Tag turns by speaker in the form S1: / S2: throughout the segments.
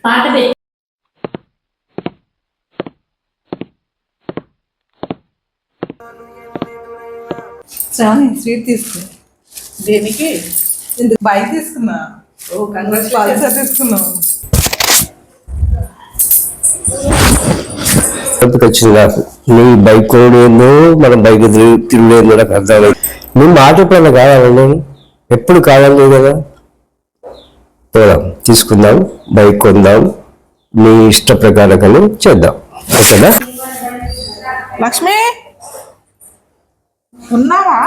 S1: పాట పెట్టి
S2: స్వీట్ తీసుకో.
S3: దేనికి?
S2: ఎందుకు బైక్ తీసుకున్నా?
S3: ఓ కంగ్రాచులేషన్స్.
S2: తీసుకున్నావు.
S4: వచ్చింది నాకు నీ బైక్ కొనేందో మన బైక్ తిరిగేందో నాకు అర్థమైంది. నీ మాట ఎప్పుడన్నా కావాలండి, ఎప్పుడు కావాలి కదా. పోదాం, తీసుకుందాం, బైక్ కొందాం, నీ ఇష్ట ప్రకారం చేద్దాం, ఓకేనా?
S3: లక్ష్మి ఉన్నావా?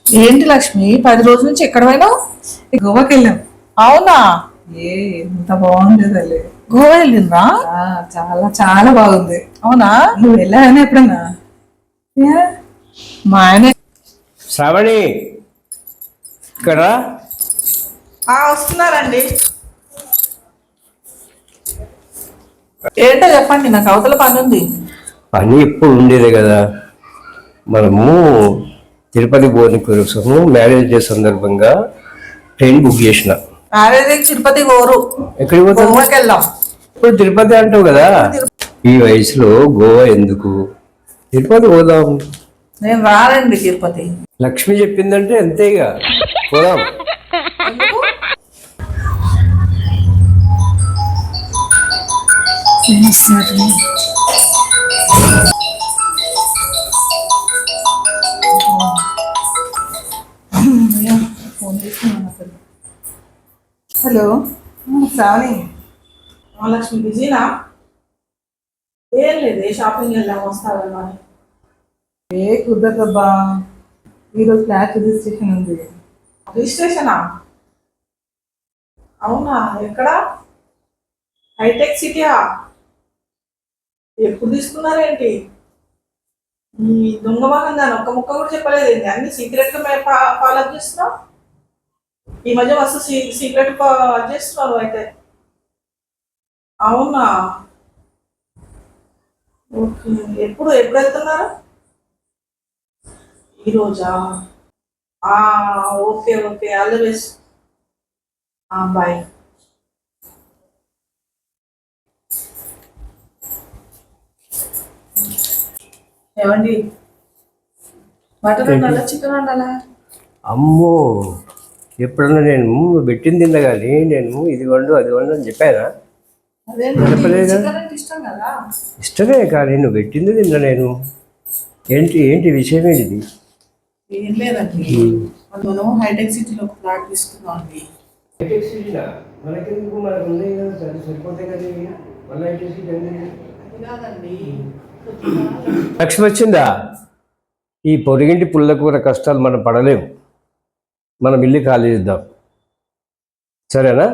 S3: ఏంటి లక్ష్మి 10 రోజుల నుంచి ఎక్కడ పోయినావు?
S2: గోవాకి వెళ్ళాం.
S3: అవునా?
S2: ఎంత బాగుంది తల్లి.
S3: గోవా వెళ్ళిందా?
S2: చాలా చాలా బాగుంది.
S3: అవునా?
S2: నువ్వు వెళ్ళావని ఎప్పుడన్నా?
S3: మా ఆయన
S4: శ్రావణి ఇక్కడ
S3: వస్తున్నారండి. ఏంటో చెప్పండి, నాకు అవతల పని ఉంది.
S4: పని ఎప్పుడు ఉండేదే కదా. మనము తిరుపతి బోర్ని కోసము మ్యారేజ్ డే సందర్భంగా ట్రైన్ బుక్ చేసిన.
S3: మ్యారేజ్ తిరుపతి గోరు.
S4: ఎక్కడికి పోతాం?
S3: గోవాకి వెళ్దాం.
S4: ఇప్పుడు తిరుపతి అంటావు కదా, ఈ వయసులో గోవా ఎందుకు, తిరుపతి పోదాం.
S3: నేను రానండి తిరుపతి.
S4: లక్ష్మి చెప్పిందంటే అంతేగా, పోదాం.
S2: హలో శ్రావణి.
S3: లక్ష్మి బిజీనా? ఏం లేదు, షాపింగ్ వెళ్దాం వస్తావా?
S2: కుదరదబ్బా, ఈరోజు ఫ్లాట్ రిజిస్ట్రేషన్ ఉంది.
S3: రిజిస్ట్రేషనా? అవునా? ఎక్కడ? హైటెక్ సిటీయా? ఎప్పుడు తీసుకున్నారేంటి? ఈ దొంగ వాహనం దాని ఒక్క ముక్క కూడా చెప్పలేదు. అన్ని సీక్రెట్ గా ఫాలో చేస్తున్నావు. ఈ మధ్య మస్తు సీక్రెట్ చేస్తున్నావు అయితే. అవునా? ఓకే. ఎప్పుడు వెళ్తున్నారు? ఈరోజా? Okay okay, all the best. Bye. ఏమండి, మటన్ వండాలా చికెన్ వండాలా?
S4: అమ్మో, ఎప్పుడన్నా నేను పెట్టింది తిన్నా కానీ నేను ఇది వండు అది వండు అని చెప్పానా? చెప్పలేదా?
S3: ఇష్టం కదా.
S4: ఇష్టమే కానీ నువ్వు పెట్టింది తిన్నా నేను. ఏంటి విషయం ఏంటిది?
S3: ఏం లేదండి, మనం హైటెక్ సిటీలో ఒక ఫ్లాట్ తీసుకున్నాం అండి.
S4: హైటెక్ సిటీనా? మనకెందుకు, మనకు ఉన్నాయి కదా, సరిపోతాయి కదా. మళ్ళీ హైటెక్ సిటీ
S3: కాదండి.
S4: లక్ష్మి వచ్చిందా? ఈ పొరిగింటి పుల్లకూర కష్టాలు మనం పడలేము. మనం ఇల్లు ఖాళీ చేద్దాం, సరేనా?